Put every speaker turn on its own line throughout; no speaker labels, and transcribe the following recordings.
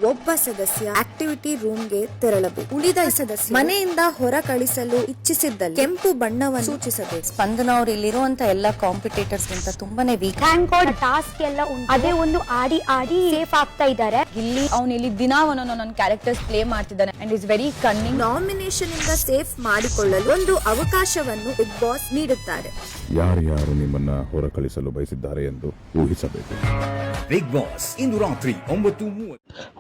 ಒಬ್ಬ ಸದಸ್ಯ ಆಕ್ಟಿವಿಟಿ ರೂಮ್ಗೆ ತೆರಳಬೇಕು. ಉಳಿದ ಸದಸ್ಯ ಮನೆಯಿಂದ ಹೊರ ಕಳಿಸಲು ಇಚ್ಛಿಸಿದ್ದಲ್ಲಿ ಕೆಂಪು ಬಣ್ಣವನ್ನು ಸೂಚಿಸಬೇಕು.
ಸ್ಪಂದನ ಅವ್ರು ಇಲ್ಲಿರುವಂತ ಎಲ್ಲಾ ಕಾಂಪಿಟೇಟರ್ಸ್ ಗಿಂತ ತುಂಬಾನೇ ವೀಕ್.
ಥ್ಯಾಂಕ್ ಗಾಡ್ ಟಾಸ್ಕ್ ಎಲ್ಲ ಅದೇ ಒಂದು ಆಡಿ ಸೇಫ್ ಆಗ್ತಾ ಇದ್ದಾರೆ.
ಇಲ್ಲಿ ಅವ್ನು ಇಲ್ಲಿ ದಿನ ಒಂದೊಂದು ಕ್ಯಾರೆಕ್ಟರ್ಸ್ ಪ್ಲೇ ಮಾಡ್ತಿದ್ದಾನೆ ಅಂಡ್ ಇಸ್ ವೆರಿ ಕನ್ನಿಂಗ್.
ನಾಮಿನೇಷನ್ ಇಂದ ಸೇಫ್ ಮಾಡಿಕೊಳ್ಳಲು ಒಂದು ಅವಕಾಶವನ್ನು ಬಿಗ್ ಬಾಸ್ ನೀಡುತ್ತಾರೆ.
ಯಾರು ನಿಮ್ಮನ್ನ ಹೊರ ಕಳಿಸಲು ಬಯಸಿದ್ದಾರೆ ಎಂದು ಊಹಿಸಬೇಕು.
ಬಿಗ್ ಬಾಸ್ ಇಂದು ರಾತ್ರಿ 9:30.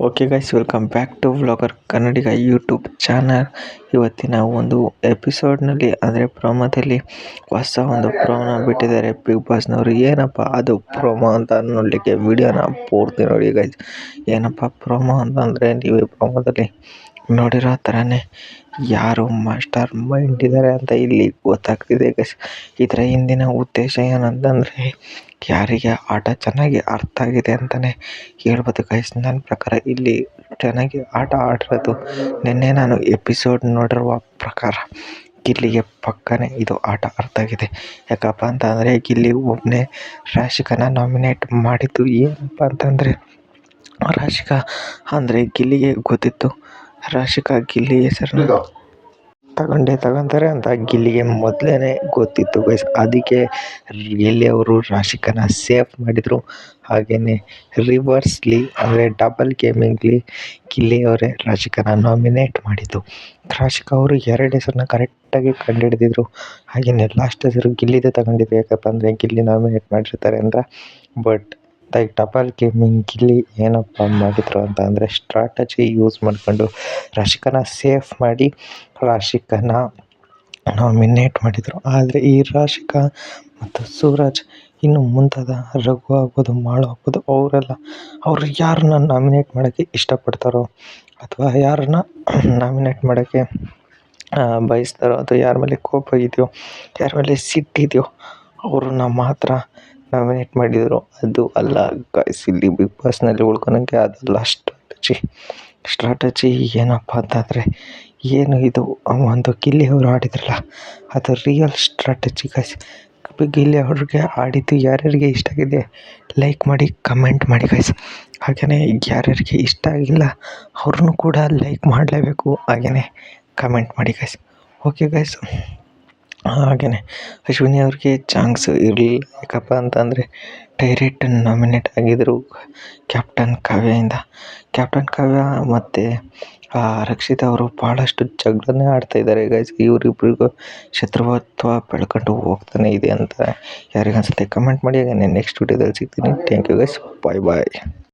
Okay guys, welcome back to vlogger Kannadiga YouTube channel. ಇವತ್ತಿನ ಒಂದು ಎಪಿಸೋಡ್ನಲ್ಲಿ ಅಂದರೆ ಪ್ರೋಮೋದಲ್ಲಿ ಹೊಸ ಒಂದು ಪ್ರೋಮೋ ಬಿಟ್ಟಿದ್ದಾರೆ ಬಿಗ್ ಬಾಸ್ನವರು. ಏನಪ್ಪ ಅದು ಪ್ರೋಮೋ ಅಂತ ನೋಡಲಿಕ್ಕೆ ವಿಡಿಯೋನ ಪೂರ್ತಿ ನೋಡಿ ಗೈಸ್. ಏನಪ್ಪ ಪ್ರೋಮೋ ಅಂತಂದರೆ ನೀವು ಪ್ರೋಮೋದಲ್ಲಿ ನೋಡಿರೋ ಥರನೇ ಯಾರು ಮಾಸ್ಟರ್ ಮೈಂಡ್ ಇದ್ದಾರೆ ಅಂತ ಇಲ್ಲಿ ಗೊತ್ತಾಗ್ತಿದೆ ಗೈಸ್. ಇದರ ಹಿಂದಿನ ಉದ್ದೇಶ ಏನಂತಂದರೆ ಯಾರಿಗೆ ಆಟ ಚೆನ್ನಾಗಿ ಅರ್ಥ ಆಗಿದೆ ಅಂತಲೇ ಹೇಳ್ಬೋದು ಗೈಸ್. ನನ್ನ ಪ್ರಕಾರ ಇಲ್ಲಿ ಚೆನ್ನಾಗಿ ಆಟ ಆಡಿರೋದು ನಿನ್ನೆ ನಾನು ಎಪಿಸೋಡ್ ನೋಡಿರುವ ಪ್ರಕಾರ ಗಿಲ್ಲಿಗೆ ಪಕ್ಕನೇ ಇದು ಆಟ ಅರ್ಥ ಆಗಿದೆ. ಯಾಕಪ್ಪ ಅಂತ ಅಂದರೆ ಗಿಲ್ಲಿ ಒಬ್ಬನೇ ರಾಶಿಕನ ನಾಮಿನೇಟ್ ಮಾಡಿದ್ದು. ಏನಪ್ಪ ಅಂತಂದರೆ ರಾಶಿಕಾ ಅಂದರೆ ಗಿಲ್ಲಿಗೆ ಗೊತ್ತಿತ್ತು ರಾಶಿಕಾ ಗಿಲ್ಲಿ ಹೆಸರನ್ನ ತಗೊಂತಾರೆ ಅಂತ ಗಿಲ್ಲಿಗೆ ಮೊದಲೇ ಗೊತ್ತಿತ್ತು ಗೈಸ್. ಅದಕ್ಕೆ ಗಿಲ್ಲಿ ಅವರು ರಾಶಿಕನ ಸೇಫ್ ಮಾಡಿದರು. ಹಾಗೆಯೇ ರಿವರ್ಸ್ಲಿ ಅಂದರೆ ಡಬಲ್ ಗೇಮಿಂಗ್ಲಿ ಗಿಲ್ಲಿ ಅವರೇ ರಾಶಿಕನ ನಾಮಿನೇಟ್ ಮಾಡಿದ್ದು. ರಾಶಿಕಾ ಅವರು 2 ಹೆಸರನ್ನ ಕರೆಕ್ಟಾಗಿ ಕಂಡುಹಿಡಿದಿದ್ರು. ಹಾಗೆಯೇ ಲಾಸ್ಟ್ ಹೆಸರು ಗಿಲ್ಲಿದೆ ತಗೊಂಡಿದ್ದು. ಯಾಕಪ್ಪ ಅಂದರೆ ಗಿಲ್ಲಿ ನಾಮಿನೇಟ್ ಮಾಡಿರ್ತಾರೆ ಅಂತ. ಬಟ್ ಡಬಲ್ ಗೇಮಿಂಗ್ ಗಿಲ್ಲಿ ಏನಪ್ಪ ಮಾಡಿದ್ರು ಅಂತ ಅಂದರೆ ಸ್ಟ್ರಾಟಜಿ ಯೂಸ್ ಮಾಡಿಕೊಂಡು ರಾಶಿಕನ ಸೇಫ್ ಮಾಡಿ ರಾಶಿಕನ ನಾಮಿನೇಟ್ ಮಾಡಿದರು. ಆದರೆ ಈ ರಾಶಿಕಾ ಮತ್ತು ಸೂರಜ್ ಇನ್ನು ಮುಂತಾದ ರಘು ಆಗ್ಬೋದು, ಮಾಳು ಆಗ್ಬೋದು, ಅವರು ಯಾರನ್ನ ನಾಮಿನೇಟ್ ಮಾಡೋಕ್ಕೆ ಇಷ್ಟಪಡ್ತಾರೋ ಅಥವಾ ಯಾರನ್ನ ನಾಮಿನೇಟ್ ಮಾಡೋಕ್ಕೆ ಬಯಸ್ತಾರೋ ಅಥವಾ ಯಾರ ಮೇಲೆ ಕೋಪ ಇದೆಯೋ, ಯಾರ ಮೇಲೆ ಸಿಟ್ಟಿದೆಯೋ ಅವ್ರನ್ನ ಮಾತ್ರ ನಾಮಿನೇಟ್ ಮಾಡಿದರು. ಅದು ಅಲ್ಲ ಗಾಯ್ಸ್, ಇಲ್ಲಿ ಬಿಗ್ ಬಾಸ್ನಲ್ಲಿ ಉಳ್ಕೊಳಕ್ಕೆ ಅದಲ್ಲ ಸ್ಟ್ರಾಟಜಿ ಏನಪ್ಪ ಅಂತಂದರೆ ಏನು ಇದು ಒಂದು ಗಿಲ್ಲಿ ಅವರು ಆಡಿದ್ರಲ್ಲ ಅದು ರಿಯಲ್ ಸ್ಟ್ರಾಟಜಿ ಗಾಯ್ಸ್. ಗಿಲ್ಲಿ ಅವ್ರಿಗೆ ಆಡಿದ್ದು ಯಾರ್ಯಾರಿಗೆ ಇಷ್ಟ ಆಗಿದೆ ಲೈಕ್ ಮಾಡಿ ಕಮೆಂಟ್ ಮಾಡಿ ಗಾಯ್ಸ್. ಹಾಗೆಯೇ ಯಾರ್ಯಾರಿಗೆ ಇಷ್ಟ ಆಗಿಲ್ಲ ಅವ್ರನ್ನೂ ಕೂಡ ಲೈಕ್ ಮಾಡಲೇಬೇಕು, ಹಾಗೆಯೇ ಕಮೆಂಟ್ ಮಾಡಿ ಗಾಯ್ಸ್. ಓಕೆ ಗಾಯ್ಸ್, ಹಾಗೆಯೇ ಅಶ್ವಿನಿ ಅವ್ರಿಗೆ ಚಾನ್ಸ್ ಇರಲಿಲ್ಲ. ಯಾಕಪ್ಪ ಅಂತಂದರೆ ಡೈರೆಕ್ಟ್ ನಾಮಿನೇಟ್ ಆಗಿದ್ದರು ಕ್ಯಾಪ್ಟನ್ ಕಾವ್ಯದಿಂದ. ಕ್ಯಾಪ್ಟನ್ ಕಾವ್ಯ ಮತ್ತು ರಕ್ಷಿತಾ ಅವರು ಭಾಳಷ್ಟು ಜಗಳನ್ನೇ ಆಡ್ತಾಯಿದ್ದಾರೆ ಗೈಸ್. ಇವರಿಬ್ಬರಿಗೂ ಶತ್ರುತ್ವ ಬೆಳ್ಕೊಂಡು ಹೋಗ್ತಾನೆ ಇದೆ ಅಂತ ಯಾರಿಗನ್ಸುತ್ತೆ ಕಮೆಂಟ್ ಮಾಡಿ. ಹಾಗೆ ನೆಕ್ಸ್ಟ್ ವಿಡಿಯೋದಲ್ಲಿ ಸಿಗ್ತೀನಿ. Thank you guys, bye.